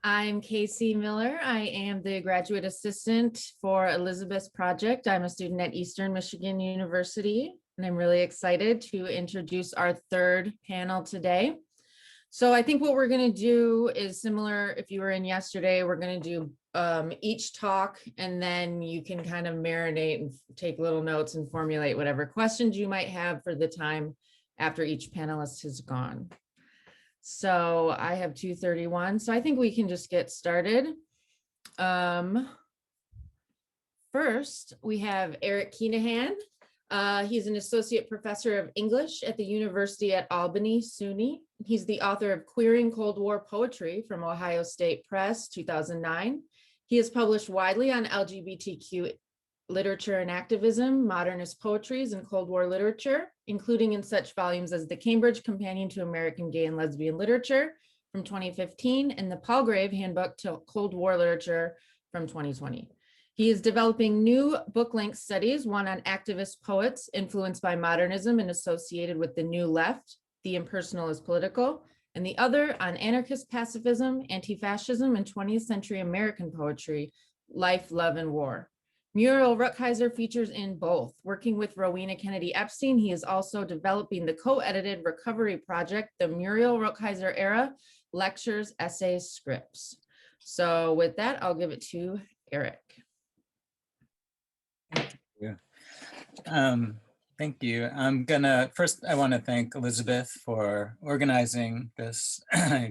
I'm Casey Miller. I am the graduate assistant for Elizabeth's project. I'm a student at Eastern Michigan University, and I'm really excited to introduce our third panel today. So I think what we're going to do is similar. If you were in yesterday, we're going to do each talk, and then you can kind of marinate and take little notes and formulate whatever questions you might have for the time after each panelist has gone. So I have 2:31, so I think we can just get started. First, we have Eric Keenaghan. He's an associate professor of English at the University at Albany, SUNY. He's the author of Queering Cold War Poetry from Ohio State Press, 2009. He has published widely on LGBTQ literature and activism, modernist poetries, and Cold War literature, including in such volumes as the Cambridge Companion to American Gay and Lesbian Literature from 2015 and the Palgrave Handbook to Cold War Literature from 2020. He is developing new book-length studies, one on activist poets influenced by modernism and associated with the New Left, The Impersonal is Political, and the other on anarchist pacifism, anti-fascism, and 20th century American poetry, Life, Love, and War. Muriel Rukeyser features in both. Working with Rowena Kennedy Epstein, he is also developing the co-edited recovery project, the Muriel Rukeyser Era Lectures, Essays, Scripts. So with that, I'll give it to Eric. Yeah. Thank you. First, I want to thank Elizabeth for organizing this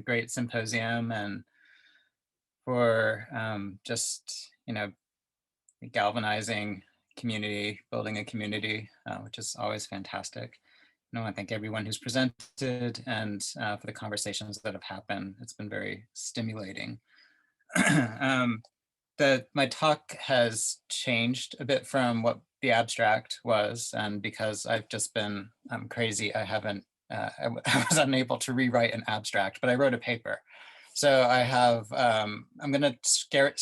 great symposium and for just, galvanizing community, building a community, which is always fantastic. And I want to thank everyone who's presented and for the conversations that have happened. It's been very stimulating. My talk has changed a bit from what the abstract was, and because I've just been crazy, I was unable to rewrite an abstract, but I wrote a paper. So I have, I'm gonna share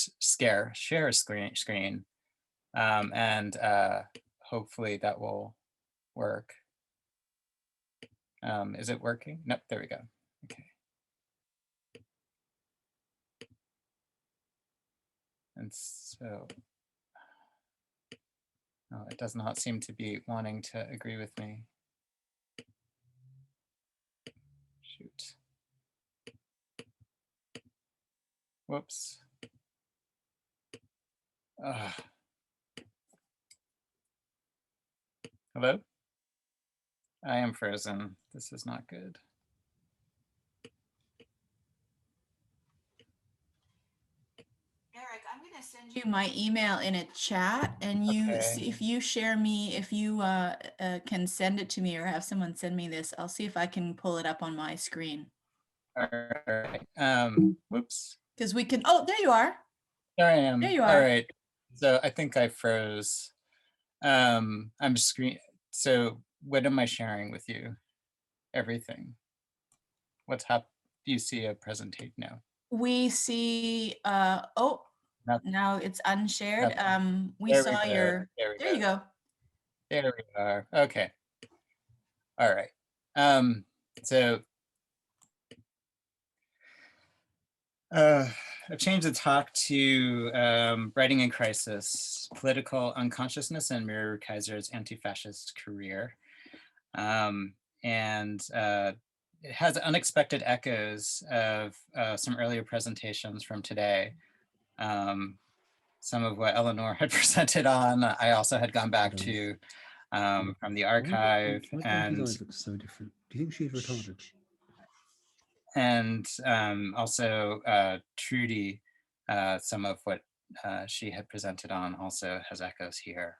a screen, and hopefully that will work. Is it working? Nope, there we go. Okay. And so, oh, it does not seem to be wanting to agree with me. Shoot. Whoops. Hello? I am frozen. This is not good. Eric, I'm going to send you my email in a chat, and you see if you share me, if you can send it to me or have someone send me this, I'll see if I can pull it up on my screen. All right. Whoops. Because we can, oh, there you are. There I am. There you are. All right. So I think I froze. So what am I sharing with you? Everything. What's happened? Do you see a presentation now? We see, now it's unshared. We there saw your, there you go. There we are. Okay. All right. So I've changed the talk to Writing in Crisis, Political Unconsciousness and Muriel Rukeyser's Anti-Fascist Career. It has unexpected echoes of some earlier presentations from today. Some of what Eleanor had presented on, I also had gone back to from the archive. Why do eyes look so different? Do you think she's retarded? And also Trudy, some of what she had presented on also has echoes here.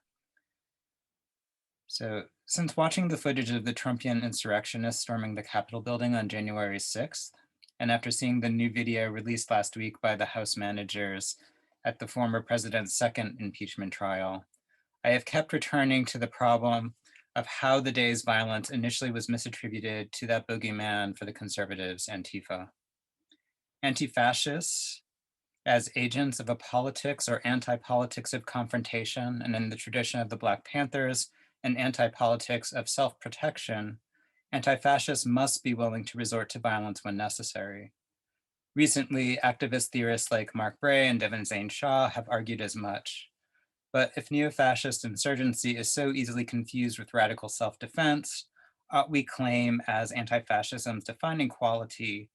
So since watching the footage of the Trumpian insurrectionists storming the Capitol building on January 6th, and after seeing the new video released last week by the House managers at the former president's second impeachment trial, I have kept returning to the problem of how the day's violence initially was misattributed to that boogeyman for the conservatives, Antifa. Anti-fascists, as agents of a politics or anti-politics of confrontation, and in the tradition of the Black Panthers, an anti-politics of self-protection, anti-fascists must be willing to resort to violence when necessary. Recently, activist theorists like Mark Bray and Devin Zane Shaw have argued as much. But if neo-fascist insurgency is so easily confused with radical self-defense, ought we claim as anti-fascism's defining quality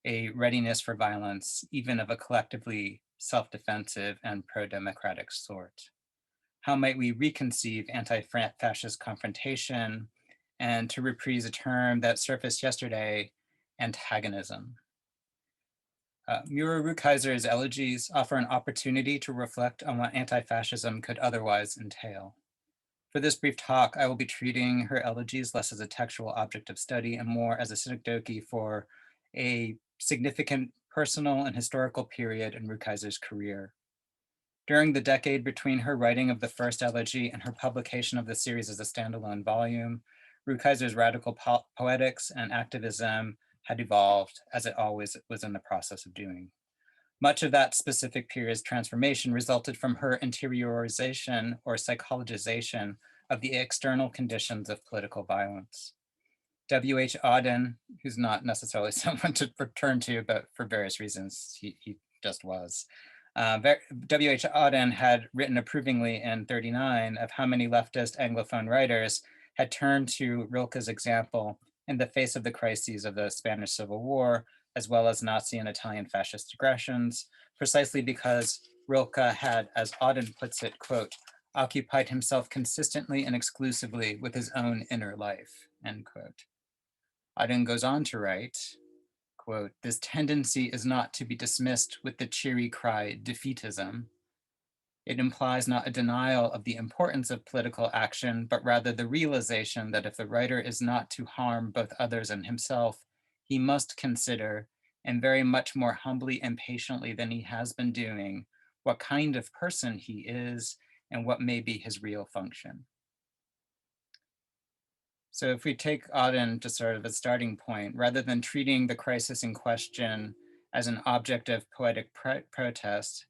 a readiness for violence, even of a collectively self-defensive and pro-democratic sort? How might we reconceive anti-fascist confrontation and, to reprise a term that surfaced yesterday, antagonism? Muriel Rukeyser's Elegies offer an opportunity to reflect on what anti-fascism could otherwise entail. For this brief talk, I will be treating her elegies less as a textual object of study and more as a synecdoche for a significant personal and historical period in Rukeyser's career. During the decade between her writing of the first elegy and her publication of the series as a standalone volume, Rukeyser's radical poetics and activism had evolved, as it always was in the process of doing. Much of that specific period's transformation resulted from her interiorization or psychologization of the external conditions of political violence. W.H. Auden, who's not necessarily someone to return to, but for various reasons, he just was. W.H. Auden had written approvingly in 1939 of how many leftist Anglophone writers had turned to Rilke's example in the face of the crises of the Spanish Civil War, as well as Nazi and Italian fascist aggressions, precisely because Rilke had, as Auden puts it, quote, occupied himself consistently and exclusively with his own inner life, end quote. Auden goes on to write, quote, this tendency is not to be dismissed with the cheery cry, defeatism. It implies not a denial of the importance of political action, but rather the realization that if the writer is not to harm both others and himself, he must consider, and very much more humbly and patiently than he has been doing, what kind of person he is and what may be his real function. So if we take Auden to sort of a starting point, rather than treating the crisis in question as an object of poetic protest,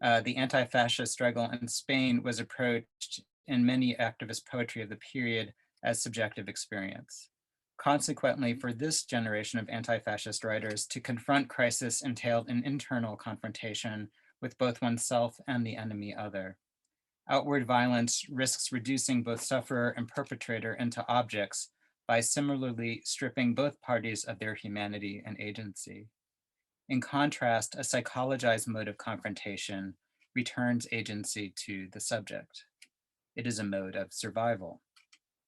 the anti-fascist struggle in Spain was approached in many activist poetry of the period as subjective experience. Consequently, for this generation of anti-fascist writers, to confront crisis entailed an internal confrontation with both oneself and the enemy other. Outward violence risks reducing both sufferer and perpetrator into objects by similarly stripping both parties of their humanity and agency. In contrast, a psychologized mode of confrontation returns agency to the subject. It is a mode of survival.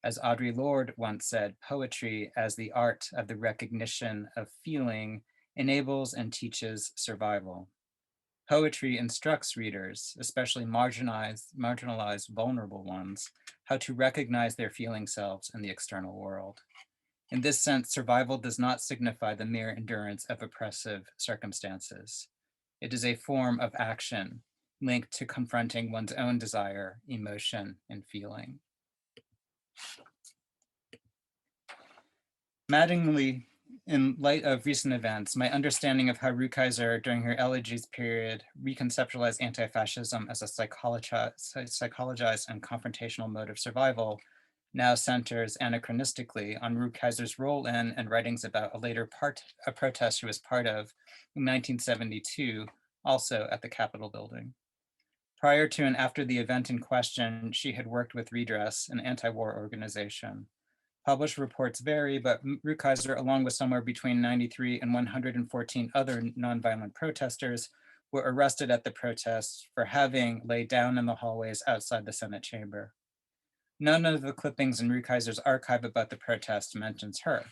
As Audre Lorde once said, poetry as the art of the recognition of feeling enables and teaches survival. Poetry instructs readers, especially marginalized, vulnerable ones, how to recognize their feeling selves in the external world. In this sense, survival does not signify the mere endurance of oppressive circumstances. It is a form of action linked to confronting one's own desire, emotion, and feeling. Maddeningly, in light of recent events, my understanding of how Rukeyser during her Elegies period reconceptualized anti-fascism as a psychologized and confrontational mode of survival now centers anachronistically on Rukeyser's role in and writings about a protest she was part of in 1972, also at the Capitol building. Prior to and after the event in question, she had worked with Redress, an anti-war organization. Published reports vary, but Rukeyser, along with somewhere between 93 and 114 other nonviolent protesters, were arrested at the protests for having laid down in the hallways outside the Senate chamber. None of the clippings in Rukeyser's archive about the protest mentions her.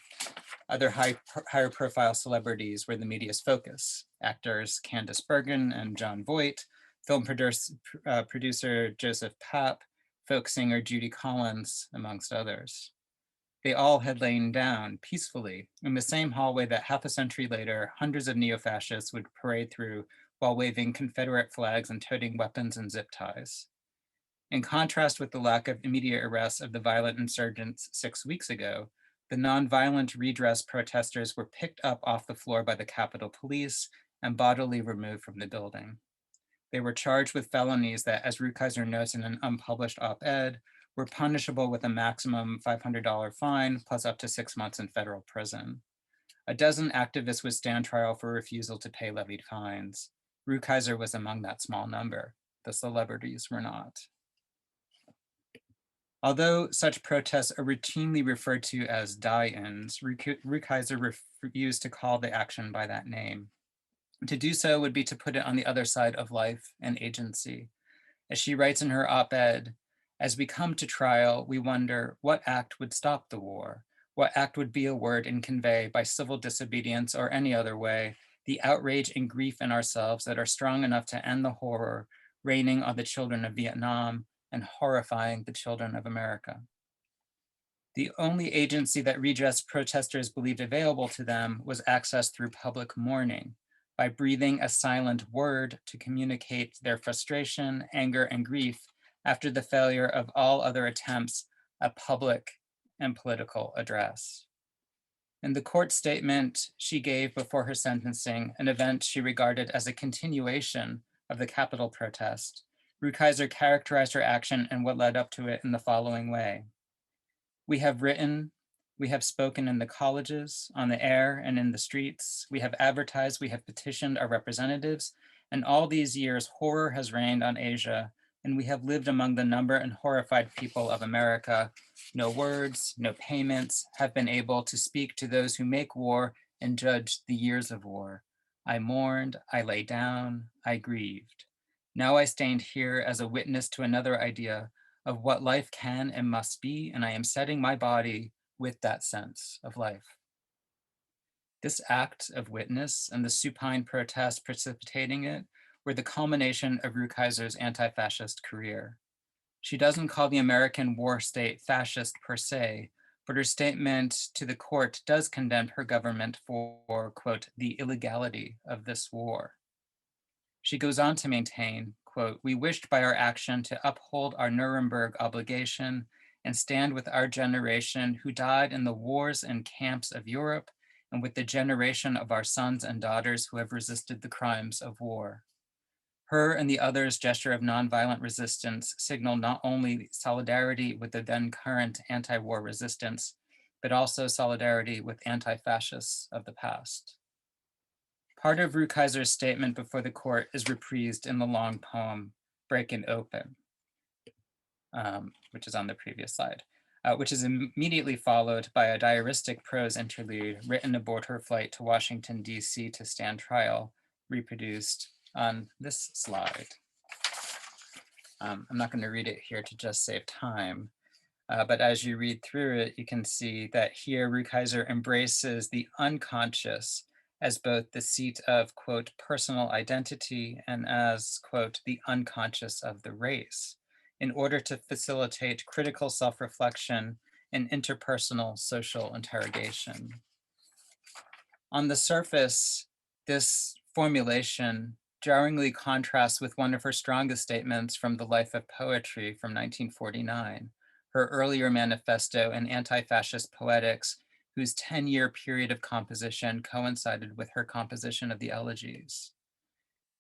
Other higher profile celebrities were the media's focus. Actors Candice Bergen and John Voight, film producer Joseph Papp, folk singer Judy Collins, amongst others. They all had lain down peacefully in the same hallway that half a century later, hundreds of neo-fascists would parade through while waving Confederate flags and toting weapons and zip ties. In contrast with the lack of immediate arrests of the violent insurgents 6 weeks ago, the nonviolent Redress protesters were picked up off the floor by the Capitol Police and bodily removed from the building. They were charged with felonies that, as Rukeyser notes in an unpublished op-ed, were punishable with a maximum $500 fine plus up to 6 months in federal prison. A dozen activists would stand trial for refusal to pay levied fines. Rukeyser was among that small number. The celebrities were not. Although such protests are routinely referred to as die-ins, Rukeyser refused to call the action by that name. To do so would be to put it on the other side of life and agency. As she writes in her op-ed, as we come to trial, we wonder what act would stop the war? What act would be a word and convey by civil disobedience or any other way the outrage and grief in ourselves that are strong enough to end the horror raining on the children of Vietnam and horrifying the children of America. The only agency that redress protesters believed available to them was access through public mourning, by breathing a silent word to communicate their frustration, anger, and grief after the failure of all other attempts at public and political address. In the court statement she gave before her sentencing, an event she regarded as a continuation of the Capitol protest, Rukeyser characterized her action and what led up to it in the following way. We have written, we have spoken in the colleges, on the air, and in the streets. We have advertised, we have petitioned our representatives, and all these years horror has reigned on Asia, and we have lived among the number and horrified people of America. No words, no payments have been able to speak to those who make war and judge the years of war. I mourned, I lay down, I grieved. Now I stand here as a witness to another idea of what life can and must be, and I am setting my body with that sense of life. This act of witness and the supine protest precipitating it were the culmination of Rukeyser's anti-fascist career. She doesn't call the American war state fascist per se, but her statement to the court does condemn her government for, quote, the illegality of this war. She goes on to maintain, quote, we wished by our action to uphold our Nuremberg obligation and stand with our generation who died in the wars and camps of Europe and with the generation of our sons and daughters who have resisted the crimes of war. Her and the others' gesture of nonviolent resistance signal not only solidarity with the then current anti-war resistance, but also solidarity with anti-fascists of the past. Part of Rukeyser's statement before the court is reprised in the long poem, Breaking Open, which is on the previous slide, which is immediately followed by a diaristic prose interlude written aboard her flight to Washington, D.C. to stand trial, reproduced on this slide. I'm not going to read it here to just save time, but as you read through it, you can see that here Rukeyser embraces the unconscious as both the seat of, quote, personal identity and as, quote, the unconscious of the race, in order to facilitate critical self-reflection and interpersonal social interrogation. On the surface, this formulation jarringly contrasts with one of her strongest statements from The Life of Poetry from 1949, her earlier manifesto in Antifascist Poetics, whose 10-year period of composition coincided with her composition of the Elegies.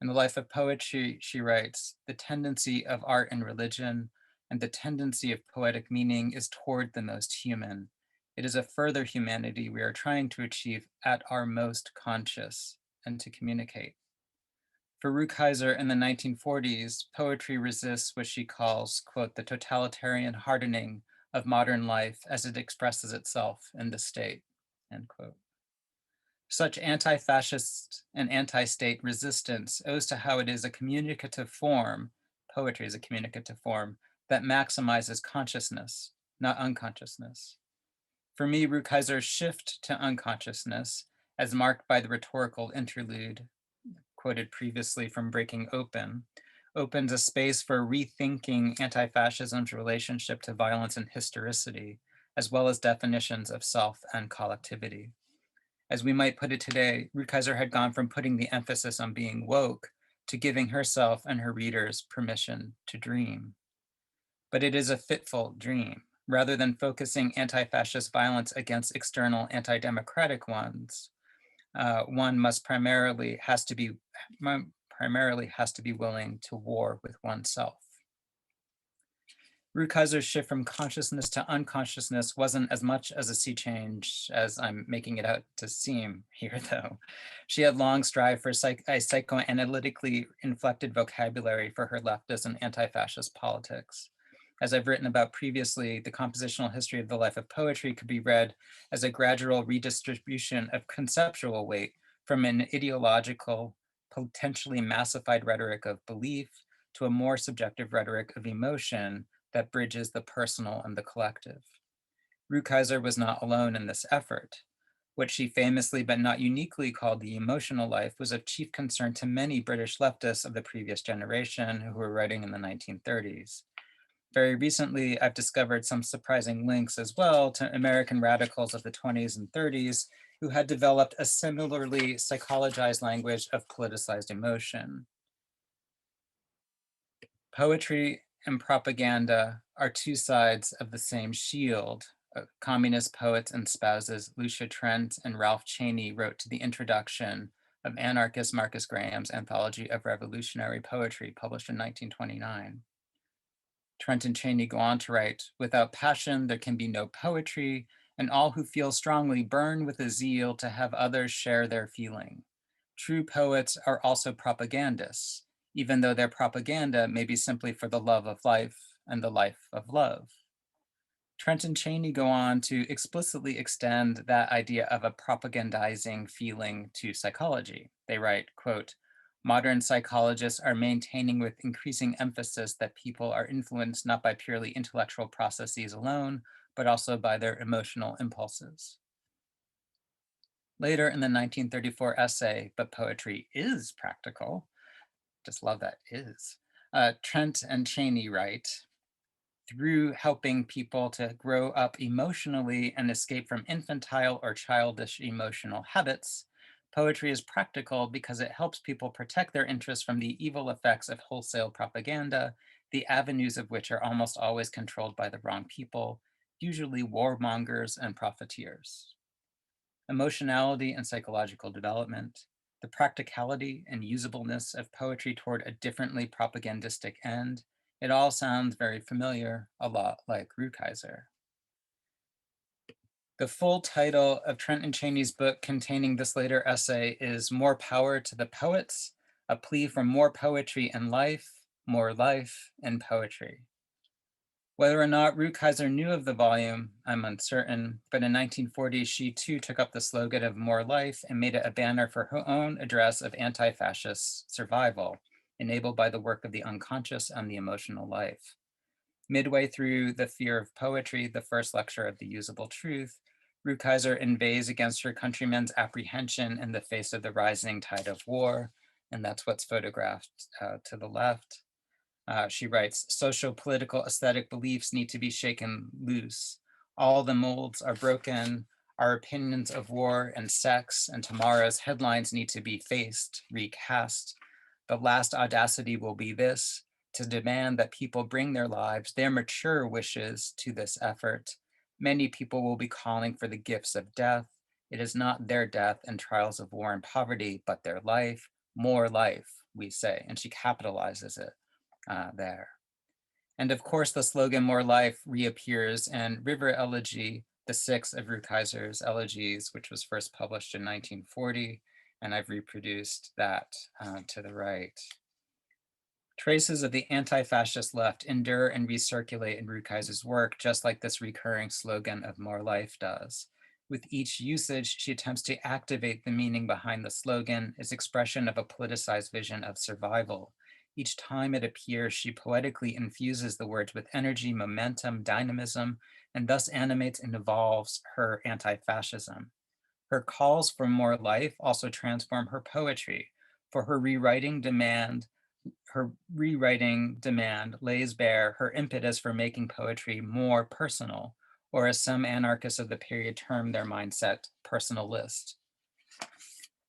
In The Life of Poetry, she writes, the tendency of art and religion and the tendency of poetic meaning is toward the most human. It is a further humanity we are trying to achieve at our most conscious and to communicate. For Rukeyser in the 1940s, poetry resists what she calls, quote, the totalitarian hardening of modern life as it expresses itself in the state, end quote. Such anti-fascist and anti-state resistance owes to how it is a communicative form, poetry is a communicative form, that maximizes consciousness, not unconsciousness. For me, Rukeyser's shift to unconsciousness, as marked by the rhetorical interlude quoted previously from Breaking Open, opens a space for rethinking anti-fascism's relationship to violence and historicity, as well as definitions of self and collectivity. As we might put it today, Rukeyser had gone from putting the emphasis on being woke to giving herself and her readers permission to dream. But it is a fitful dream. Rather than focusing anti-fascist violence against external anti-democratic ones, one primarily has to be willing to war with oneself. Rukeyser's shift from consciousness to unconsciousness wasn't as much as a sea change as I'm making it out to seem here, though. She had long strived for a psychoanalytically inflected vocabulary for her leftist and anti-fascist politics. As I've written about previously, the compositional history of the life of poetry could be read as a gradual redistribution of conceptual weight from an ideological, potentially massified rhetoric of belief to a more subjective rhetoric of emotion that bridges the personal and the collective. Rukeyser was not alone in this effort. What she famously but not uniquely called the emotional life was of chief concern to many British leftists of the previous generation who were writing in the 1930s. Very recently, I've discovered some surprising links as well to American radicals of the 20s and 30s who had developed a similarly psychologized language of politicized emotion. Poetry and propaganda are two sides of the same shield. Communist poets and spouses Lucia Trent and Ralph Cheney wrote to the introduction of anarchist Marcus Graham's Anthology of Revolutionary Poetry, published in 1929. Trent and Cheney go on to write, "Without passion, there can be no poetry, and all who feel strongly burn with a zeal to have others share their feeling. True poets are also propagandists, even though their propaganda may be simply for the love of life and the life of love." Trent and Cheney go on to explicitly extend that idea of a propagandizing feeling to psychology. They write, quote, "Modern psychologists are maintaining with increasing emphasis that people are influenced not by purely intellectual processes alone, but also by their emotional impulses." Later in the 1934 essay, "But Poetry is Practical," just love that is, Trent and Cheney write, "Through helping people to grow up emotionally and escape from infantile or childish emotional habits, poetry is practical because it helps people protect their interests from the evil effects of wholesale propaganda, the avenues of which are almost always controlled by the wrong people, usually warmongers and profiteers. Emotionality and psychological development, the practicality and usableness of poetry toward a differently propagandistic end, it all sounds very familiar, a lot like Rukeyser." The full title of Trent and Cheney's book containing this later essay is "More Power to the Poets, a plea for more poetry in life, more life in poetry." Whether or not Rukeyser knew of the volume, I'm uncertain, but in 1940, she too took up the slogan of "More Life" and made it a banner for her own address of anti-fascist survival, enabled by the work of the unconscious and the emotional life. Midway through The Fear of Poetry, the first lecture of the usable truth, Rukeyser inveighs against her countrymen's apprehension in the face of the rising tide of war, and that's what's photographed to the left. She writes, "Social, political, aesthetic beliefs need to be shaken loose. All the molds are broken. Our opinions of war and sex and tomorrow's headlines need to be faced, recast. The last audacity will be this, to demand that people bring their lives, their mature wishes to this effort. Many people will be calling for the gifts of death. It is not their death and trials of war and poverty, but their life, more life, we say." And she capitalizes it there. And of course, the slogan "More Life" reappears in River Elegy, the sixth of Rukeyser's Elegies, which was first published in 1940, and I've reproduced that to the right. Traces of the anti-fascist left endure and recirculate in Rukeyser's work, just like this recurring slogan of "More Life" does. With each usage, she attempts to activate the meaning behind the slogan, its expression of a politicized vision of survival. Each time it appears, she poetically infuses the words with energy, momentum, dynamism, and thus animates and evolves her anti-fascism. Her calls for more life also transform her poetry, for her rewriting demand lays bare her impetus for making poetry more personal, or as some anarchists of the period termed their mindset, personalist.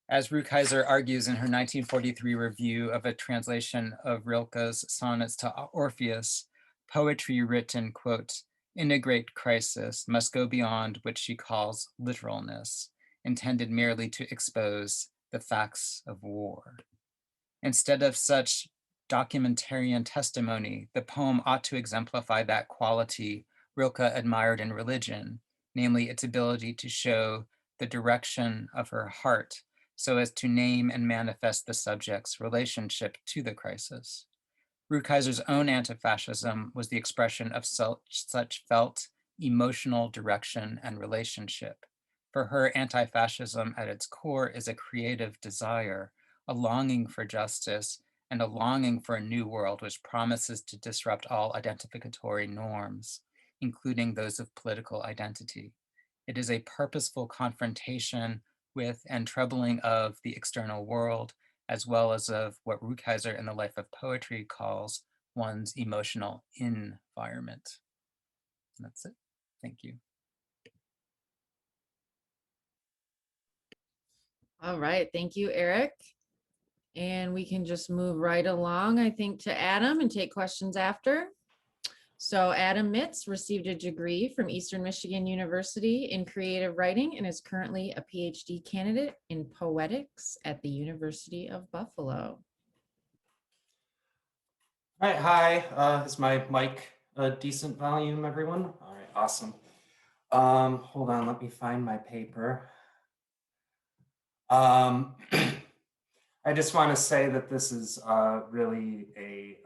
As Rukeyser argues in her 1943 review of a translation of Rilke's sonnets to Orpheus, poetry written, quote, "in a great crisis must go beyond what she calls literalness, intended merely to expose the facts of war." Instead of such documentarian testimony, the poem ought to exemplify that quality Rilke admired in religion, namely its ability to show the direction of her heart so as to name and manifest the subject's relationship to the crisis. Rukeyser's own anti-fascism was the expression of such felt emotional direction and relationship. For her, anti-fascism at its core is a creative desire, a longing for justice, and a longing for a new world which promises to disrupt all identificatory norms, including those of political identity. It is a purposeful confrontation with and troubling of the external world, as well as of what Rukeyser in the Life of Poetry calls one's emotional environment. And that's it. Thank you. All right, thank you, Eric. And we can just move right along, I think, to Adam and take questions after. So Adam Mitz received a degree from Eastern Michigan University in creative writing and is currently a PhD candidate in poetics at the University of Buffalo. All right, hi, is my mic a decent volume, everyone? All right, awesome. Hold on, let me find my paper. I just want to say that this is really a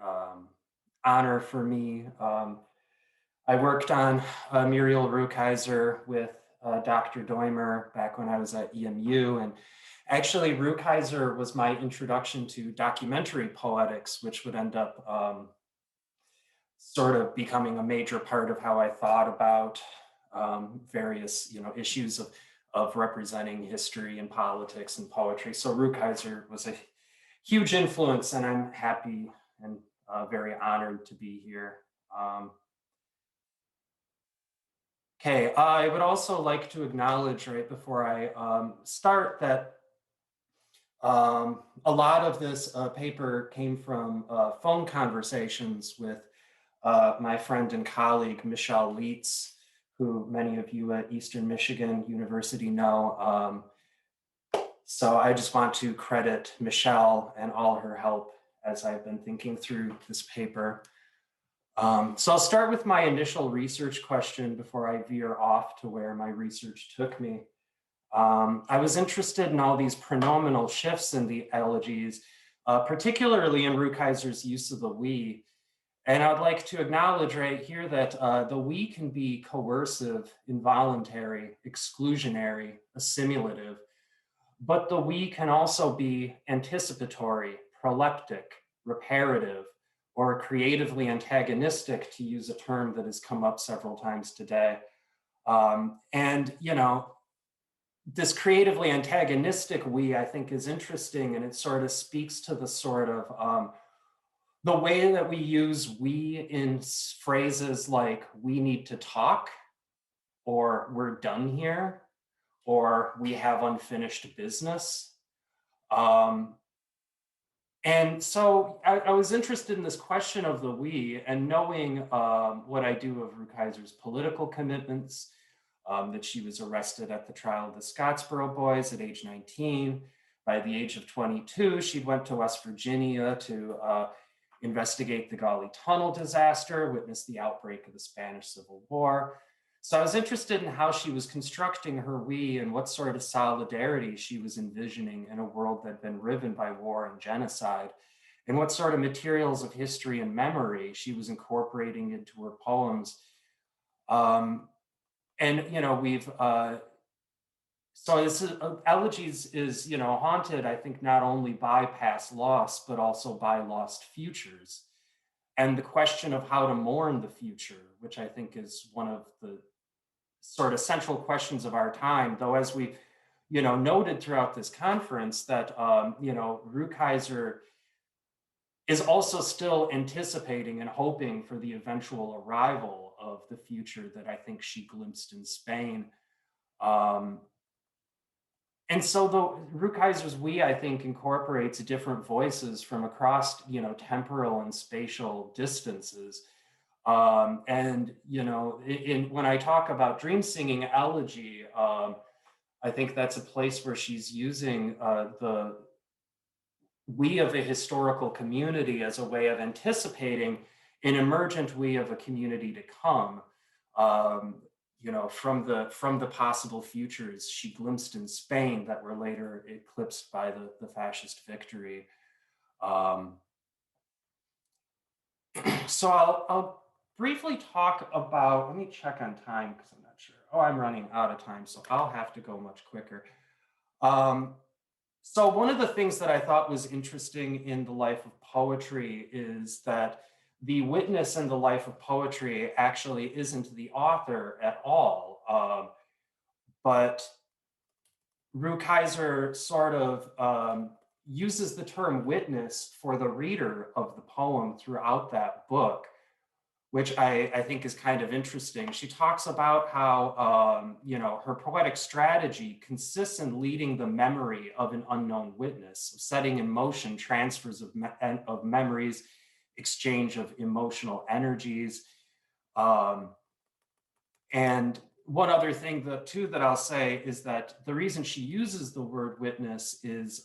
honor for me. I worked on Muriel Rukeyser with Dr. Doimer back when I was at EMU, and actually Rukeyser was my introduction to documentary poetics, which would end up sort of becoming a major part of how I thought about various, issues of representing history and politics and poetry. So Rukeyser was a huge influence, and I'm happy and very honored to be here. Okay, I would also like to acknowledge right before I start that a lot of this paper came from phone conversations with my friend and colleague, Michelle Leitz, who many of you at Eastern Michigan University know. So I just want to credit Michelle and all her help as I've been thinking through this paper. So I'll start with my initial research question before I veer off to where my research took me. I was interested in all these pronominal shifts in the elegies, particularly in Rukeyser's use of the we. And I'd like to acknowledge right here that the we can be coercive, involuntary, exclusionary, assimilative, but the we can also be anticipatory, proleptic, reparative, or creatively antagonistic, to use a term that has come up several times today. This creatively antagonistic we, I think, is interesting, and it sort of speaks to the sort of the way that we use we in phrases like we need to talk, or we're done here, or we have unfinished business. And so I was interested in this question of the we, and knowing what I do of Rukeyser's political commitments, that she was arrested at the trial of the Scottsboro Boys at age 19. By the age of 22, she went to West Virginia to investigate the Gauley Tunnel disaster, witness the outbreak of the Spanish Civil War. So I was interested in how she was constructing her we and what sort of solidarity she was envisioning in a world that had been riven by war and genocide, and what sort of materials of history and memory she was incorporating into her poems. So this is, Elegies is, haunted, I think, not only by past loss, but also by lost futures. And the question of how to mourn the future, which I think is one of the sort of central questions of our time, though, as we, noted throughout this conference, that, Rukeyser is also still anticipating and hoping for the eventual arrival of the future that I think she glimpsed in Spain. And so the Rukeyser's we, I think, incorporates different voices from across, temporal and spatial distances. When I talk about dream singing elegy, I think that's a place where she's using we of a historical community as a way of anticipating an emergent we of a community to come, you know, from the possible futures she glimpsed in Spain that were later eclipsed by the fascist victory. So I'll briefly talk about, let me check on time because I'm not sure. Oh, I'm running out of time, so I'll have to go much quicker. So one of the things that I thought was interesting in the life of poetry is that the witness in the life of poetry actually isn't the author at all, but Rukeyser sort of uses the term witness for the reader of the poem throughout that book, which I think is kind of interesting. She talks about how, you know, her poetic strategy consists in leading the memory of an unknown witness, setting in motion transfers of memories, exchange of emotional energies. And one other thing that I'll say is that the reason she uses the word witness is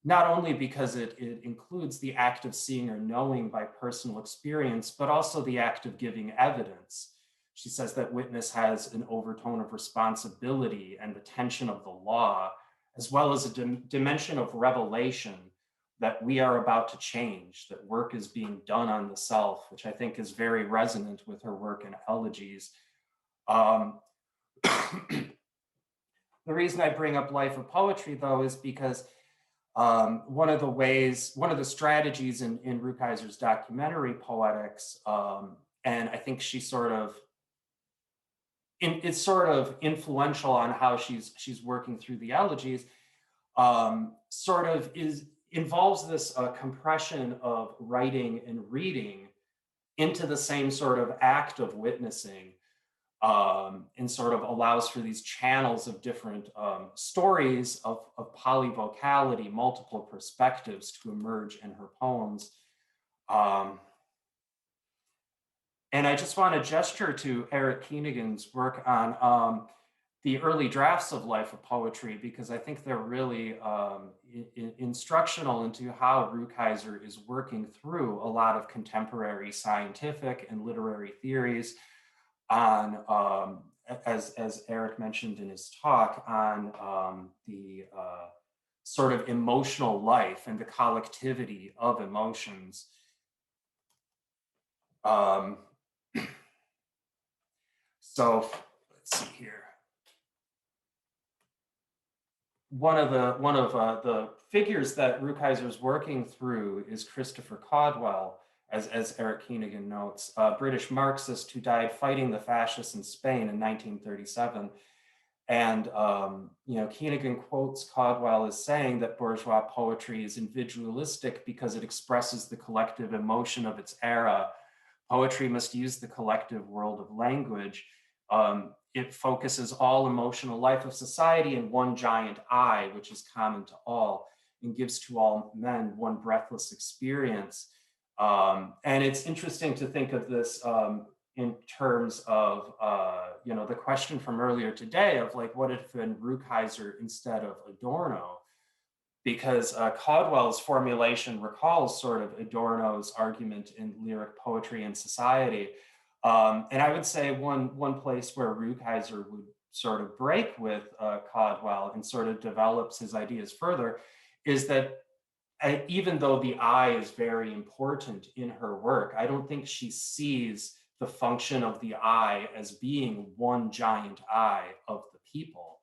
not only because it includes the act of seeing or knowing by personal experience, but also the act of giving evidence. She says that witness has an overtone of responsibility and the tension of the law, as well as a dimension of revelation that we are about to change, that work is being done on the self, which I think is very resonant with her work in Elegies. The reason I bring up Life of Poetry, though, is because one of the strategies in Rukeyser's documentary Poetics, and I think she it's sort of influential on how she's working through the Elegies, sort of involves this compression of writing and reading into the same sort of act of witnessing, and sort of allows for these channels of different stories of polyvocality, multiple perspectives to emerge in her poems. And I just want to gesture to Eric Keenaghan's work on the early drafts of Life of Poetry, because I think they're really instructional into how Rukeyser is working through a lot of contemporary scientific and literary theories on, as Eric mentioned in his talk, on the sort of emotional life and the collectivity of emotions. So let's see here. One of the figures that Rukeyser is working through is Christopher Caldwell, as Eric Keenaghan notes, a British Marxist who died fighting the fascists in Spain in 1937. And you know, Keenaghan quotes Caldwell as saying that bourgeois poetry is individualistic because it expresses the collective emotion of its era. Poetry must use the collective world of language. It focuses all emotional life of society in one giant I, which is common to all, and gives to all men one breathless experience. And it's interesting to think of this in terms of, you know, the question from earlier today of like, what if been Rukeyser instead of Adorno? Because Caldwell's formulation recalls sort of Adorno's argument in Lyric Poetry and Society. And I would say one place where Rukeyser would sort of break with Caldwell and sort of develops his ideas further is that even though the I is very important in her work, I don't think she sees the function of the I as being one giant I of the people.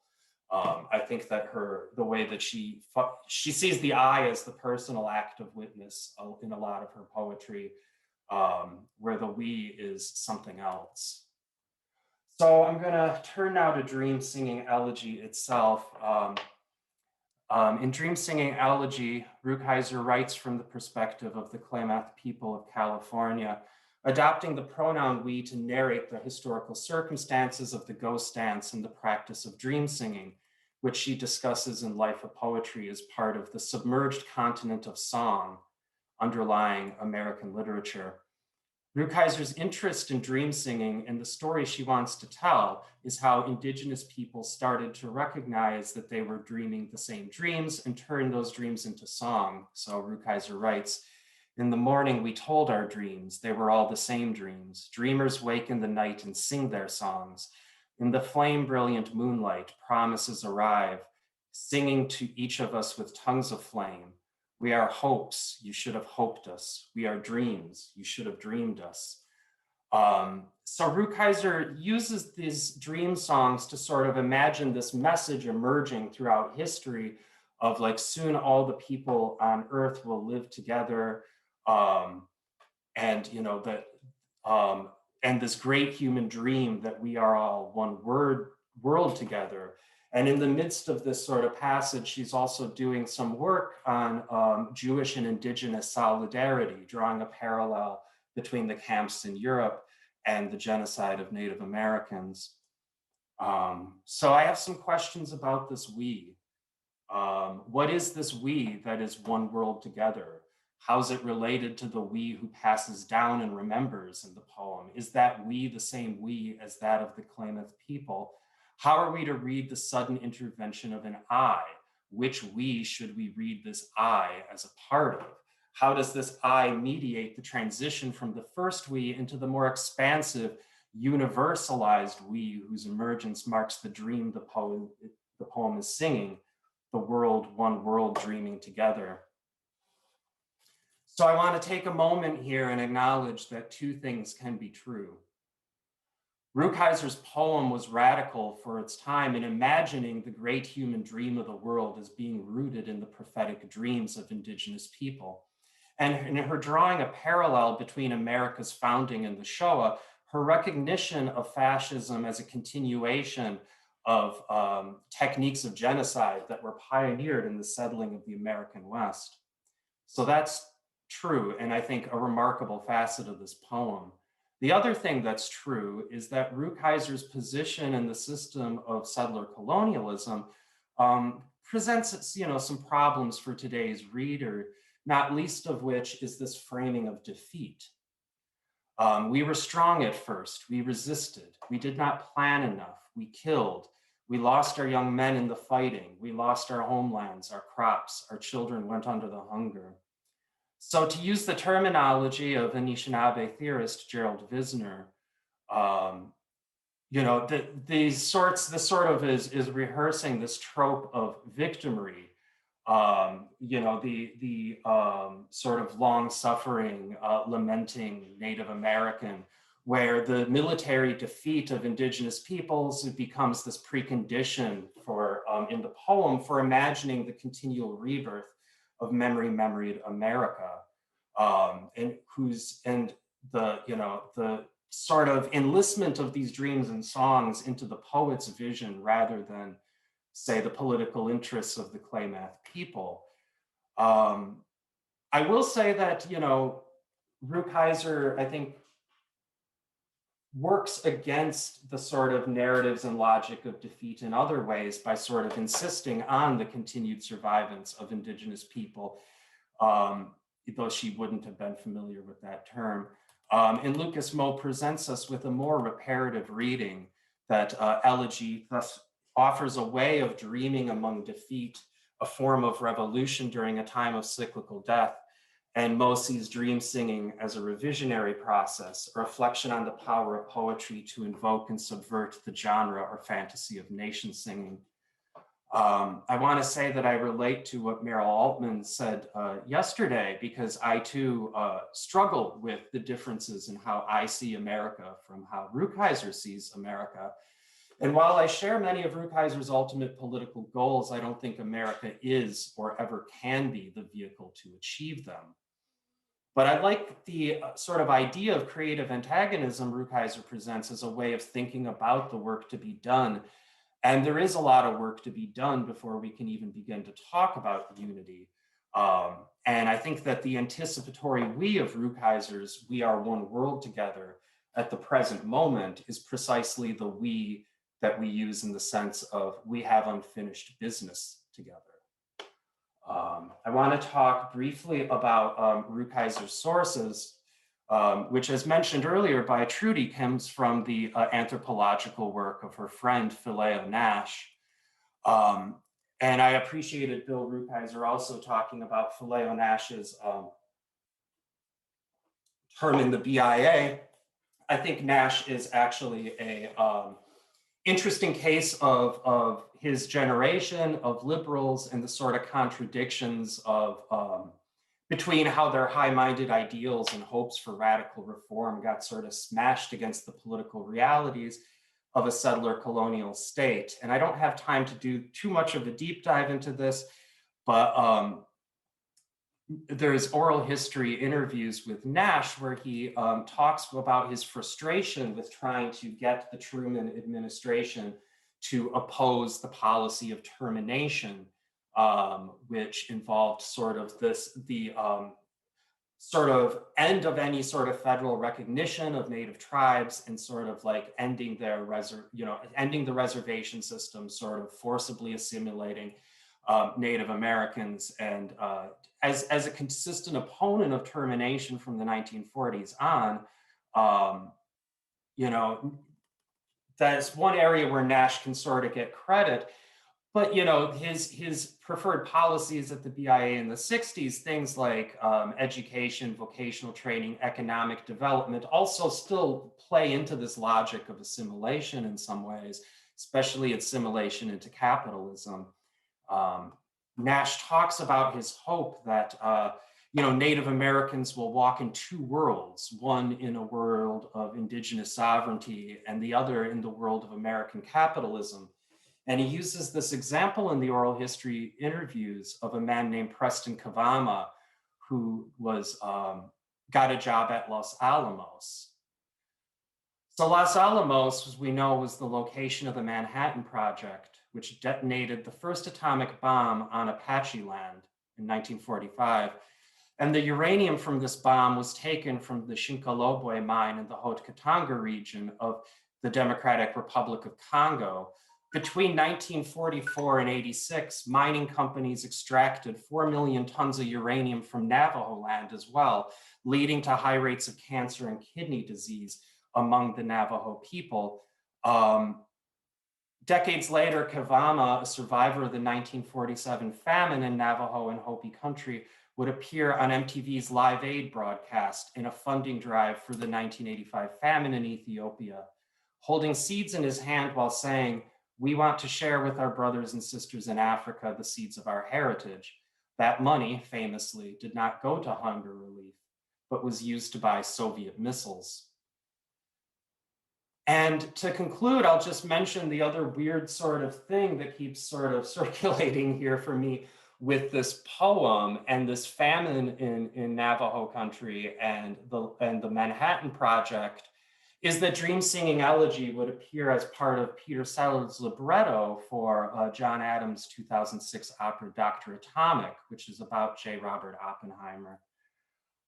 I think that the way that she sees the I as the personal act of witness in a lot of her poetry, where the we is something else. So I'm gonna turn now to Dream Singing Elegy itself. In Dream Singing Elegy, Rukeyser writes from the perspective of the Klamath people of California, adopting the pronoun we to narrate the historical circumstances of the ghost dance and the practice of dream singing, which she discusses in Life of Poetry as part of the submerged continent of song underlying American literature. Rukeyser's interest in dream singing and the story she wants to tell is how indigenous people started to recognize that they were dreaming the same dreams and turn those dreams into song. So Rukeyser writes, "In the morning we told our dreams, they were all the same dreams. Dreamers wake in the night and sing their songs. In the flame brilliant moonlight, promises arrive, singing to each of us with tongues of flame. We are hopes, you should have hoped us. We are dreams, you should have dreamed us." So Rukeyser uses these dream songs to sort of imagine this message emerging throughout history of like, soon all the people on earth will live together. And you know, that and this great human dream that we are all one world together. And in the midst of this sort of passage, she's also doing some work on Jewish and indigenous solidarity, drawing a parallel between the camps in Europe and the genocide of Native Americans. So I have some questions about this we. What is this we that is one world together? How's it related to the we who passes down and remembers in the poem? Is that we the same we as that of the Klamath people? How are we to read the sudden intervention of an I? Which we should we read this I as a part of? How does this I mediate the transition from the first we into the more expansive, universalized we whose emergence marks the dream the poem is singing, the world, one world dreaming together? So I want to take a moment here and acknowledge that two things can be true. Rukeyser's poem was radical for its time in imagining the great human dream of the world as being rooted in the prophetic dreams of indigenous people. And in her drawing a parallel between America's founding and the Shoah, her recognition of fascism as a continuation of techniques of genocide that were pioneered in the settling of the American West. So that's true, and I think a remarkable facet of this poem. The other thing that's true is that Rukeyser's position in the system of settler colonialism presents, some problems for today's reader, not least of which is this framing of defeat. We were strong at first, we resisted, we did not plan enough, we killed, we lost our young men in the fighting, we lost our homelands, our crops, our children went under the hunger. So to use the terminology of Anishinaabe theorist Gerald Visner, this sort of is rehearsing this trope of victimry, the sort of long-suffering, lamenting Native American, where the military defeat of indigenous peoples becomes this precondition for, in the poem, for imagining the continual rebirth of memoried America, and the sort of enlistment of these dreams and songs into the poet's vision rather than, say, the political interests of the Klamath people. I will say that, Rukeyser, I think, works against the sort of narratives and logic of defeat in other ways by sort of insisting on the continued survivance of indigenous people, though she wouldn't have been familiar with that term. And Lucas Moe presents us with a more reparative reading that Elegy thus offers a way of dreaming among defeat, a form of revolution during a time of cyclical death. And Moe sees dream singing as a revisionary process, a reflection on the power of poetry to invoke and subvert the genre or fantasy of nation singing. I want to say that I relate to what Meryl Altman said yesterday, because I too struggle with the differences in how I see America from how Rukeyser sees America. And while I share many of Rukeyser's ultimate political goals, I don't think America is or ever can be the vehicle to achieve them. But I like the sort of idea of creative antagonism Rukeyser presents as a way of thinking about the work to be done. And there is a lot of work to be done before we can even begin to talk about unity. And I think that the anticipatory we of Rukeyser's "We Are One World Together" at the present moment is precisely the we that we use in the sense of we have unfinished business together. I want to talk briefly about Rukeyser's sources. which, as mentioned earlier by Trudy, comes from the anthropological work of her friend Phileo Nash. And I appreciated Bill Rukeyser also talking about Phileo Nash's term in the BIA. I think Nash is actually a interesting case of his generation, of liberals, and the sort of contradictions of between how their high-minded ideals and hopes for radical reform got sort of smashed against the political realities of a settler colonial state. And I don't have time to do too much of a deep dive into this, but there's oral history interviews with Nash where he talks about his frustration with trying to get the Truman administration to oppose the policy of termination, which involved sort of the sort of end of any sort of federal recognition of Native tribes and sort of like ending their ending the reservation system, sort of forcibly assimilating Native Americans, and as a consistent opponent of termination from the 1940s on, that's one area where Nash can sort of get credit. But his preferred policies at the BIA in the 60s, things like education, vocational training, economic development, also still play into this logic of assimilation in some ways, especially assimilation into capitalism. Nash talks about his hope that Native Americans will walk in two worlds, one in a world of indigenous sovereignty and the other in the world of American capitalism. And he uses this example in the oral history interviews of a man named Preston Kavama, who was got a job at Los Alamos. So Los Alamos, as we know, was the location of the Manhattan Project, which detonated the first atomic bomb on Apache land in 1945. And the uranium from this bomb was taken from the Shinkolobwe mine in the Haute-Katanga region of the Democratic Republic of Congo. Between 1944 and 86, mining companies extracted 4 million tons of uranium from Navajo land as well, leading to high rates of cancer and kidney disease among the Navajo people. Decades later, Kavama, a survivor of the 1947 famine in Navajo and Hopi country, would appear on MTV's Live Aid broadcast in a funding drive for the 1985 famine in Ethiopia, holding seeds in his hand while saying, "We want to share with our brothers and sisters in Africa the seeds of our heritage." That money, famously, did not go to hunger relief, but was used to buy Soviet missiles. And to conclude, I'll just mention the other weird sort of thing that keeps sort of circulating here for me with this poem and this famine in Navajo country and the Manhattan Project is that Dream Singing Elegy would appear as part of Peter Sellers' libretto for John Adams' 2006 opera Dr. Atomic, which is about J. Robert Oppenheimer.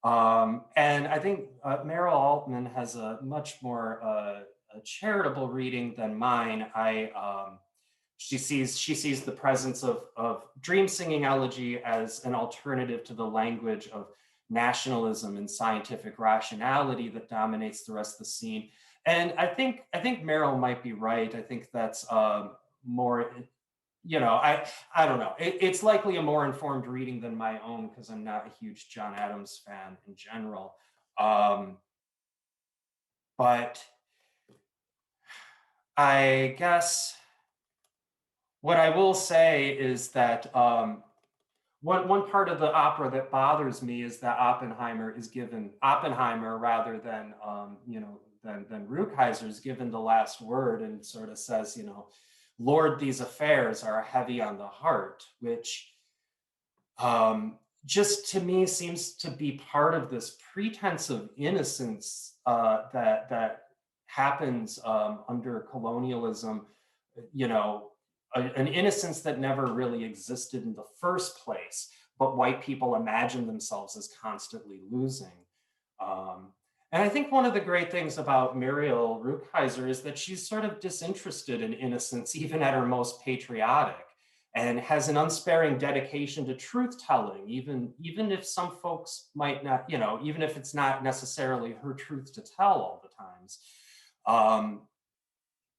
And I think Meryl Altman has a much more a charitable reading than mine. She sees the presence of Dream Singing Elegy as an alternative to the language of nationalism and scientific rationality that dominates the rest of the scene. And I think Meryl might be right. I think that's more, I don't know. It's likely a more informed reading than my own because I'm not a huge John Adams fan in general. But I guess what I will say is that one part of the opera that bothers me is that Oppenheimer rather than than Rukeyser is given the last word and sort of says, "Lord, these affairs are heavy on the heart," which just to me seems to be part of this pretense of innocence that happens under colonialism, an innocence that never really existed in the first place, but white people imagine themselves as constantly losing. And I think one of the great things about Muriel Rukeyser is that she's sort of disinterested in innocence, even at her most patriotic. and has an unsparing dedication to truth telling, even if some folks might not, even if it's not necessarily her truth to tell all the times.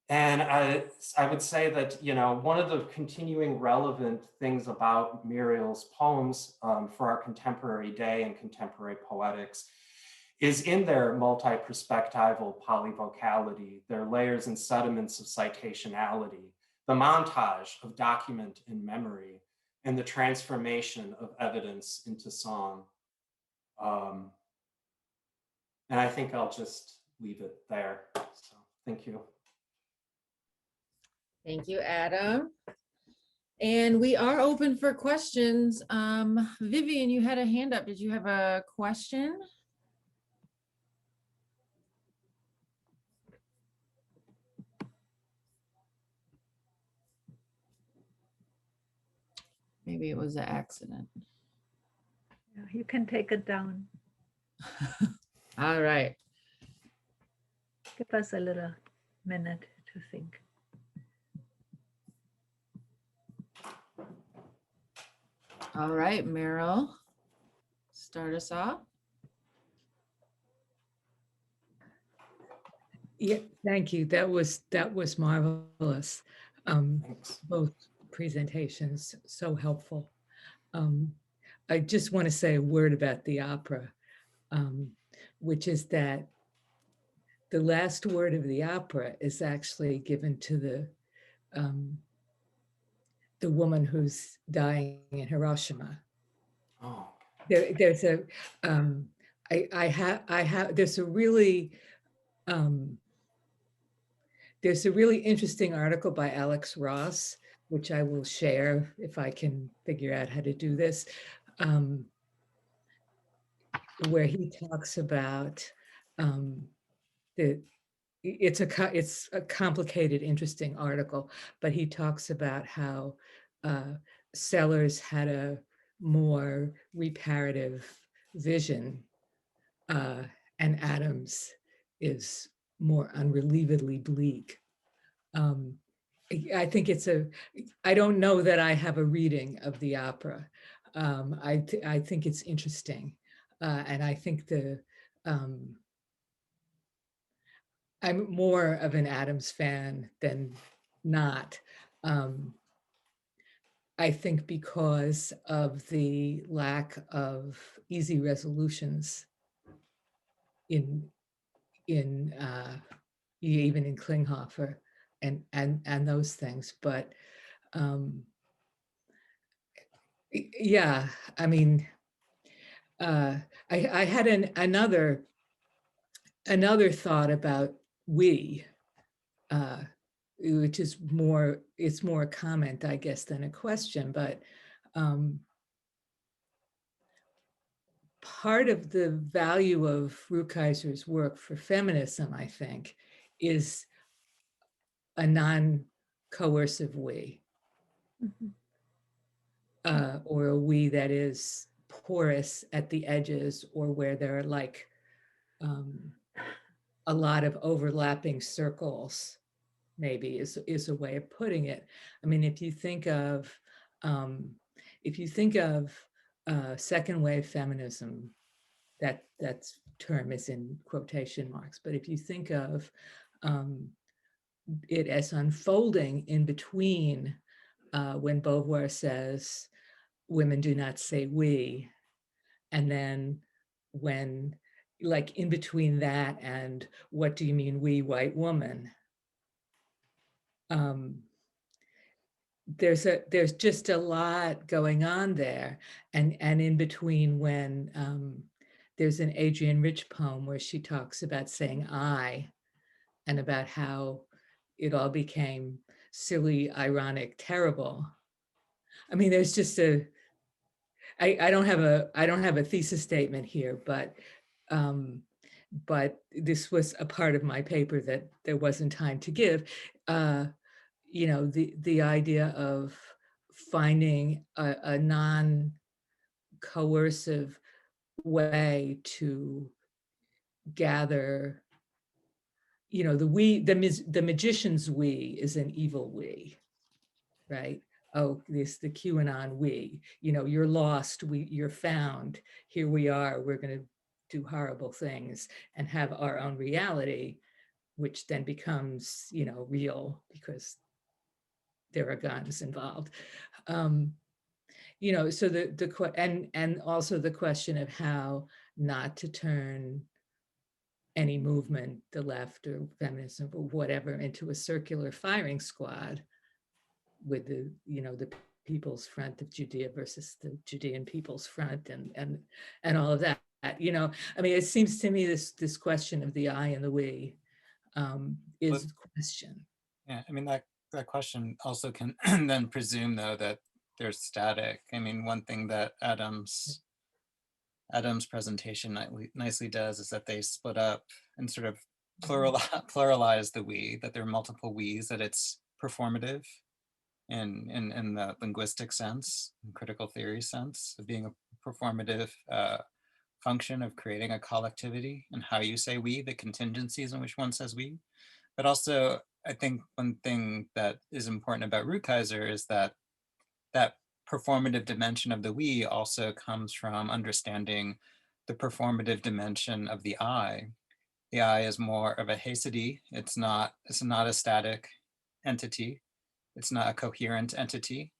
And I would say that, one of the continuing relevant things about Muriel's poems for our contemporary day and contemporary poetics is in their multi-perspectival polyvocality, their layers and sediments of citationality, the montage of document and memory, and the transformation of evidence into song. And I think I'll just leave it there. So thank you. Thank you, Adam. And we are open for questions. Vivian, you had a hand up. Did you have a question? Maybe it was an accident. Yeah, you can take it down. All right. Give us a little minute to think. All right, Meryl, start us off. Yeah, thank you. That was marvelous. Both presentations, so helpful. I just want to say a word about the opera, which is that the last word of the opera is actually given to the woman who's dying in Hiroshima. Oh. There's a there's a really interesting article by Alex Ross, which I will share if I can figure out how to do this, where he talks about it's a complicated, interesting article, but he talks about how Sellers had a more reparative vision, and Adams is more unrelievedly bleak. I think I don't know that I have a reading of the opera. I think it's interesting. And I think I'm more of an Adams fan than not. I think because of the lack of easy resolutions in even in Klinghoffer and those things, but yeah, I mean, I had another thought about we, which is it's more a comment, I guess, than a question, but part of the value of Rukeyser's work for feminism, I think, is a non-coercive we, or a we that is porous at the edges, or where there are like a lot of overlapping circles, maybe is a way of putting it. I mean, if you think of second wave feminism, that term is in quotation marks, but if you think of it as unfolding in between when Beauvoir says women do not say we, and then when, like, in between that and what do you mean we white woman, there's just a lot going on there, and in between when there's an Adrienne Rich poem where she talks about saying I, and about how it all became silly, ironic, terrible. I mean, there's just I don't have a thesis statement here, but this was a part of my paper that there wasn't time to give. You know, the idea of finding a non-coercive way to gather, you know, the magician's we is an evil we, right? oh, this the QAnon we, you know, you're lost, you're found, here we are, we're going to do horrible things and have our own reality, which then becomes, you know, real because there are guns involved. You know, so and also the question of how not to turn any movement, the left or feminism or whatever, into a circular firing squad with the, you know, the People's Front of Judea versus the Judean People's Front and all of that. You know, I mean, it seems to me this question of the I and the we is the question. Yeah, I mean, that question also can then presume, though, that they're static. I mean, one thing that Adam's presentation nicely does is that they split up and sort of pluralize the we, that there are multiple we's, that it's performative in the linguistic sense, in critical theory sense, of being a performative function of creating a collectivity, and how you say we, the contingencies in which one says we. But also, I think one thing that is important about Rukeyser is that that performative dimension of the we also comes from understanding the performative dimension of the I. The I is more of a haesody. It's not a static entity. It's not a coherent entity.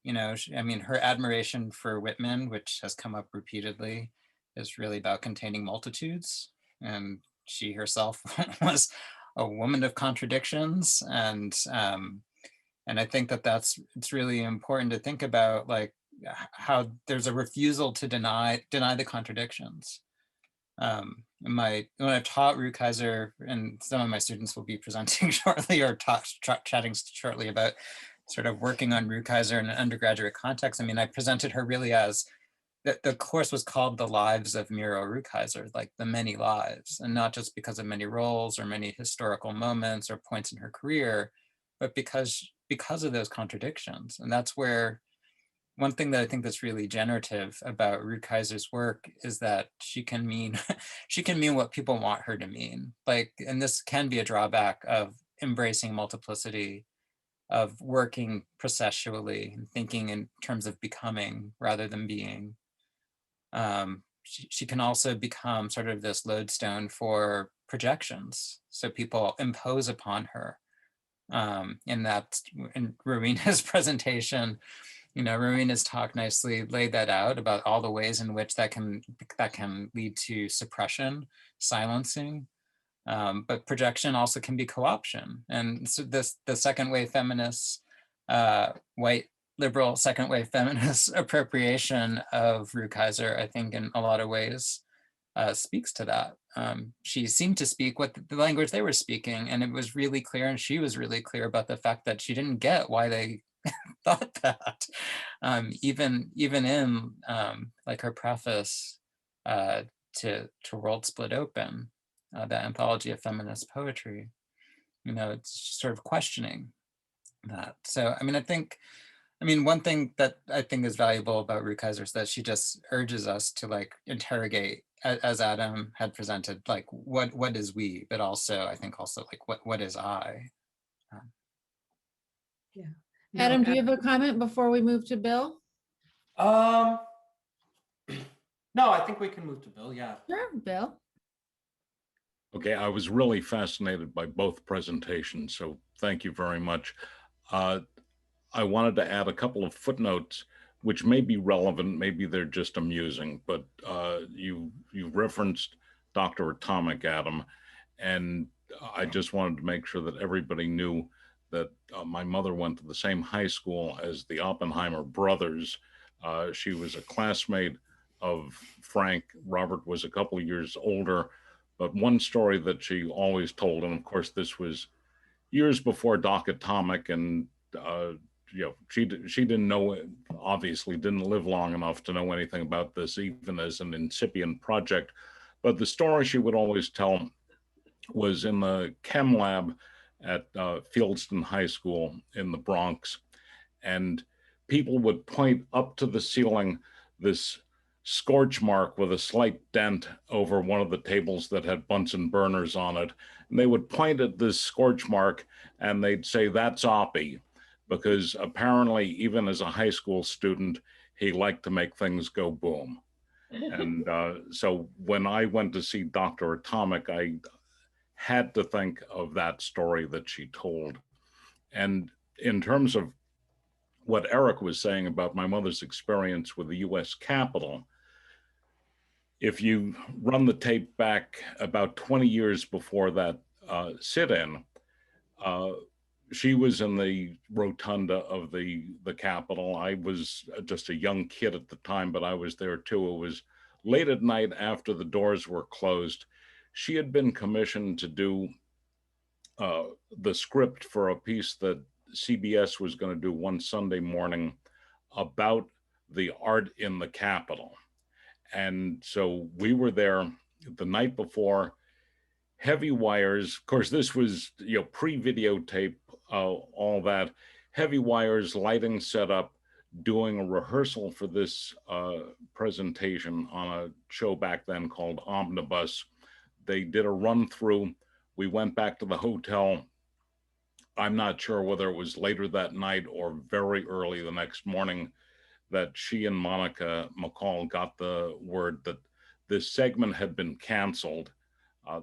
You know, I mean, her admiration for Whitman, which has come up repeatedly, is really about containing multitudes. And she herself was a woman of contradictions. And I think that it's really important to think about, like, how there's a refusal to deny the contradictions. When I've taught Rukeyser, and some of my students will be presenting shortly or chatting shortly about sort of working on Rukeyser in an undergraduate context. I mean, I presented her really as the course was called The Lives of Muriel Rukeyser, like the many lives, and not just because of many roles or many historical moments or points in her career, but because of those contradictions. And that's where one thing that I think that's really generative about Rukeyser's work is that she can mean what people want her to mean. Like, and this can be a drawback of embracing multiplicity, of working processually and thinking in terms of becoming rather than being. She can also become sort of this lodestone for projections. So people impose upon her. In Rowena's presentation, you know, Rowena's talk nicely laid that out about all the ways in which that can lead to suppression, silencing. But projection also can be co-option. And so the second wave feminists, white liberal second wave feminist appropriation of Rukeyser, I think in a lot of ways speaks to that. She seemed to speak what the language they were speaking, and it was really clear, and she was really clear about the fact that she didn't get why they thought that. Even in like her preface to World Split Open, the anthology of feminist poetry, you know, it's sort of questioning that. So, I mean, one thing that I think is valuable about Rukeyser is that she just urges us to, like, interrogate, as Adam had presented, like, what is we, but also, I think also, like, what is I? Yeah. Adam, do you have a comment before we move to Bill? No, I think we can move to Bill, yeah. Sure, Bill. Okay, I was really fascinated by both presentations, so thank you very much. I wanted to add a couple of footnotes, which may be relevant, maybe they're just amusing, but you referenced Dr. Atomic, Adam, and I just wanted to make sure that everybody knew that my mother went to the same high school as the Oppenheimer brothers. She was a classmate of Frank. Robert was a couple of years older, but one story that she always told, and of course this was years before Doc Atomic, and you know, she didn't know, obviously didn't live long enough to know anything about this, even as an incipient project. But the story she would always tell was in the chem lab at Fieldston High School in the Bronx, and people would point up to the ceiling this scorch mark with a slight dent over one of the tables that had Bunsen burners on it. And they would point at this scorch mark and they'd say, "That's Oppie." because apparently even as a high school student, he liked to make things go boom. And so when I went to see Dr. Atomic, I had to think of that story that she told. And in terms of what Eric was saying about my mother's experience with the US Capitol, if you run the tape back about 20 years before that sit-in, she was in the rotunda of the Capitol. I was just a young kid at the time, but I was there too. It was late at night after the doors were closed. She had been commissioned to do the script for a piece that CBS was going to do one Sunday morning about the art in the Capitol. And so we were there the night before. Heavy wires, of course, this was, you know, pre-videotape, all that. Heavy wires, lighting set up, doing a rehearsal for this presentation on a show back then called Omnibus. They did a run through. We went back to the hotel. I'm not sure whether it was later that night or very early the next morning that she and Monica McCall got the word that this segment had been canceled.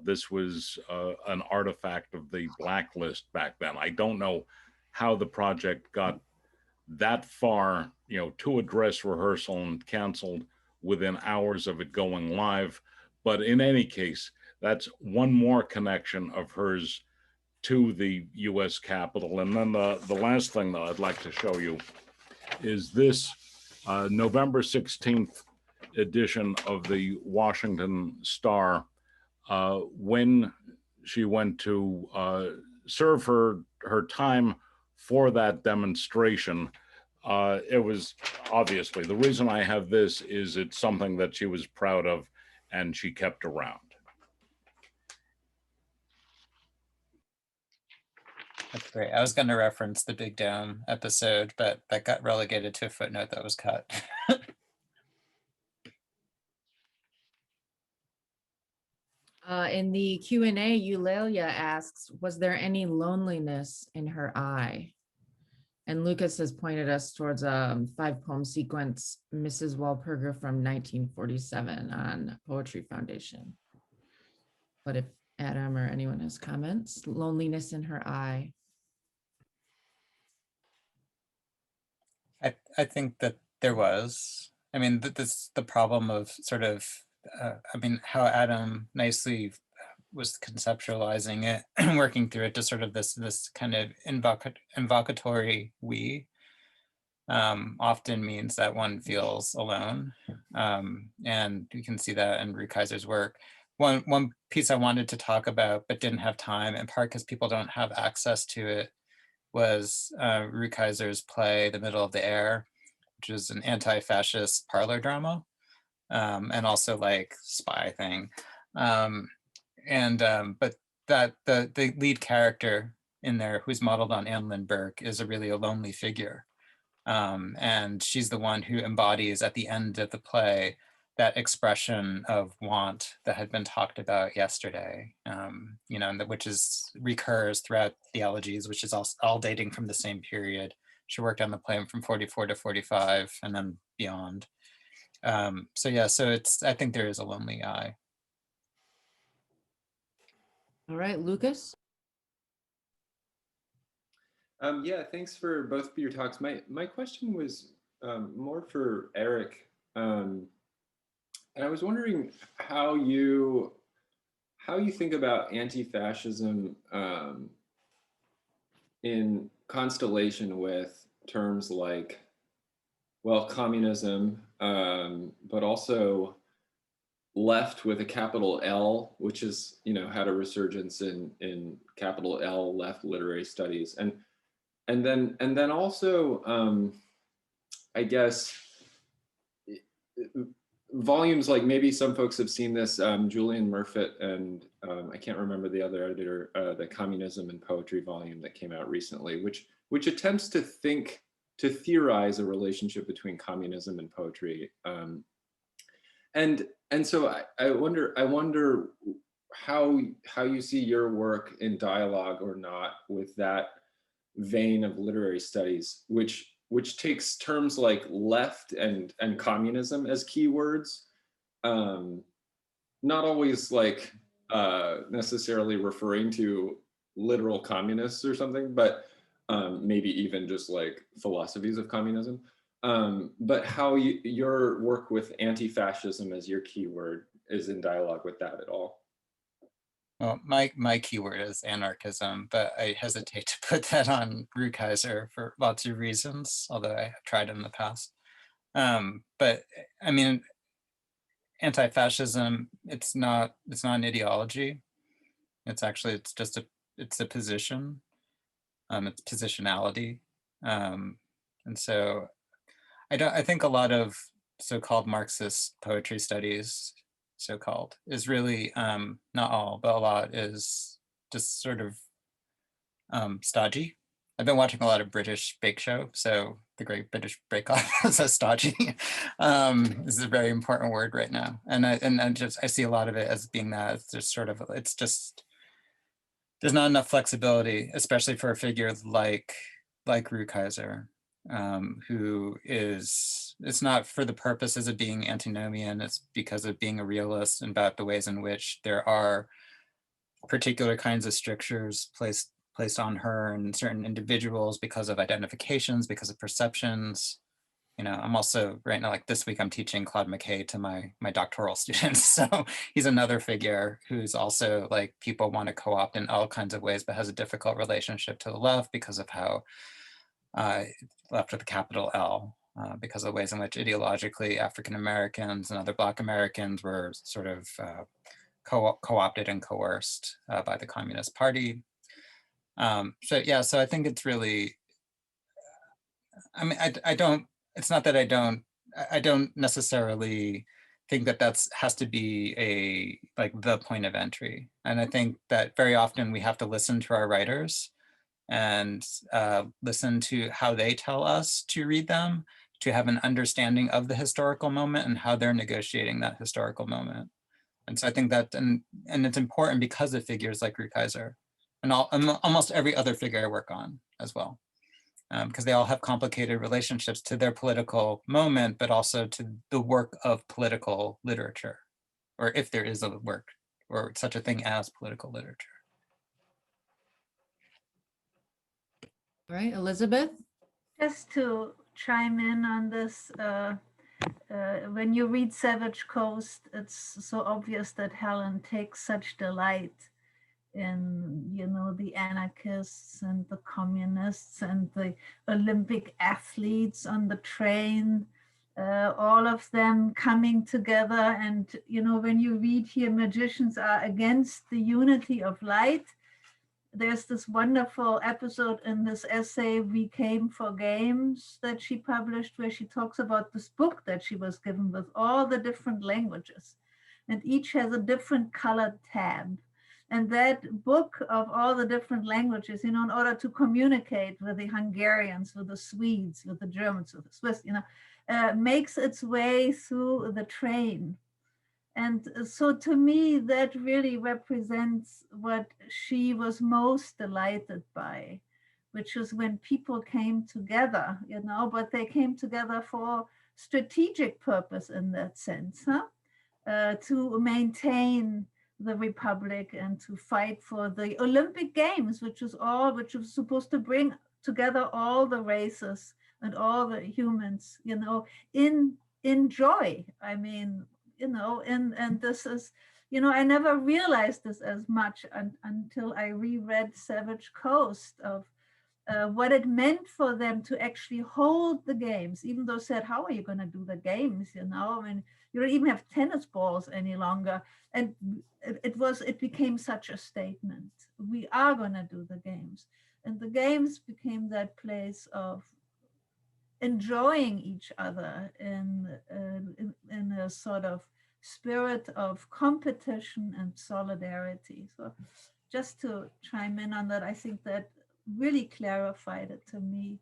This was an artifact of the blacklist back then. I don't know how the project got that far, you know, to a dress rehearsal and canceled within hours of it going live. But in any case, that's one more connection of hers to the US Capitol. And then the last thing that I'd like to show you is this November 16th edition of the Washington Star, when she went to serve her time for that demonstration. It was obviously, the reason I have this is it's something that she was proud of and she kept around. That's great. I was going to reference the Big Dome episode, but that got relegated to a footnote that was cut. In the Q&A, Eulalia asks, was there any loneliness in her eye? And Lucas has pointed us towards a 5-poem sequence, Mrs. Walpurga from 1947 on Poetry Foundation. But if Adam or anyone has comments, loneliness in her eye. I think that there was. I mean, this the problem of sort of, I mean, how Adam nicely was conceptualizing it and working through it to sort of this kind of invocatory we often means that one feels alone. And you can see that in Rukeyser's work. One piece I wanted to talk about, but didn't have time, in part because people don't have access to it, was Rukeyser's play, The Middle of the Air, which is an anti-fascist parlor drama, and also like spy thing. But that the lead character in there, who's modeled on Anne Lynn Burke, is really a lonely figure. And she's the one who embodies at the end of the play that expression of want that had been talked about yesterday, you know, which recurs throughout the Elegies, which is all dating from the same period. She worked on the play from 44 to 45 and then beyond. So yeah, so I think there is a lonely eye. All right, Lucas. Yeah, thanks for both of your talks. My question was more for Eric. And I was wondering how you think about anti-fascism in constellation with terms like, well, communism, but also left with a capital L, which is, you know, had a resurgence in capital L left literary studies, and then also I guess volumes like, maybe some folks have seen this, Julian Murfitt and I can't remember the other editor, the Communism and Poetry volume that came out recently, which attempts to theorize a relationship between communism and poetry. And so I wonder how you see your work in dialogue or not with vein of literary studies, which takes terms like left and communism as keywords, not always like necessarily referring to literal communists or something, but maybe even just like philosophies of communism. But how your work with anti-fascism as your keyword is in dialogue with that at all? Well, my keyword is anarchism, but I hesitate to put that on Rukeyser for lots of reasons, although I have tried in the past. But I mean, anti-fascism, it's not an ideology. It's just a position. It's positionality. And so I think a lot of so-called Marxist poetry studies, so-called, is really, not all, but a lot is just sort of stodgy. I've been watching a lot of British Bake Show, so the Great British Bake Off is stodgy. This is a very important word right now, and I see a lot of it as being that it's just sort of, it's just, there's not enough flexibility, especially for a figure like Rukeyser, who is, it's not for the purposes of being antinomian, it's because of being a realist and about the ways in which there are particular kinds of strictures placed on her and certain individuals because of identifications, because of perceptions. You know, I'm also right now, like this week, I'm teaching Claude McKay to my doctoral students. So he's another figure who's also like, people want to co-opt in all kinds of ways, but has a difficult relationship to the left because of how left with a capital L, because of the ways in which ideologically African-Americans and other Black Americans were sort of co-opted and coerced by the Communist Party. So yeah, so I think it's really, I mean, I don't, it's not that I don't necessarily think that has to be the point of entry. And I think that very often we have to listen to our writers and listen to how they tell us to read them, to have an understanding of the historical moment and how they're negotiating that historical moment. And so I think that, and it's important because of figures like Rukeyser and almost every other figure I work on as well. Because they all have complicated relationships to their political moment, but also to the work of political literature, or if there is a work or such a thing as political literature. All right, Elizabeth? Just to chime in on this, when you read Savage Coast, it's so obvious that Helen takes such delight in, you know, the anarchists and the communists and the Olympic athletes on the train, all of them coming together. And, you know, when you read here, magicians are against the unity of light. There's this wonderful episode in this essay, We Came for Games, that she published, where she talks about this book that she was given with all the different languages, and each has a different colored tab. And that book of all the different languages, you know, in order to communicate with the Hungarians, with the Swedes, with the Germans, with the Swiss, you know, makes its way through the train. And so to me, that really represents what she was most delighted by, which is when people came together, you know, but they came together for strategic purpose in that sense, to maintain the Republic and to fight for the Olympic Games, which was supposed to bring together all the races and all the humans, you know, in joy. I mean, you know, and this is, you know, I never realized this as much until I reread Savage Coast, of what it meant for them to actually hold the games, even though said, how are you going to do the games? You know, I mean, you don't even have tennis balls any longer. And it became such a statement. We are going to do the games. And the games became that place of enjoying each other in a sort of spirit of competition and solidarity. So just to chime in on that, I think that really clarified it to me,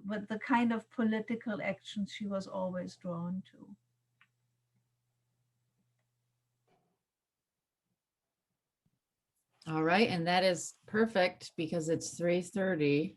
with the kind of political action she was always drawn to. All right, and that is perfect because it's 3:30.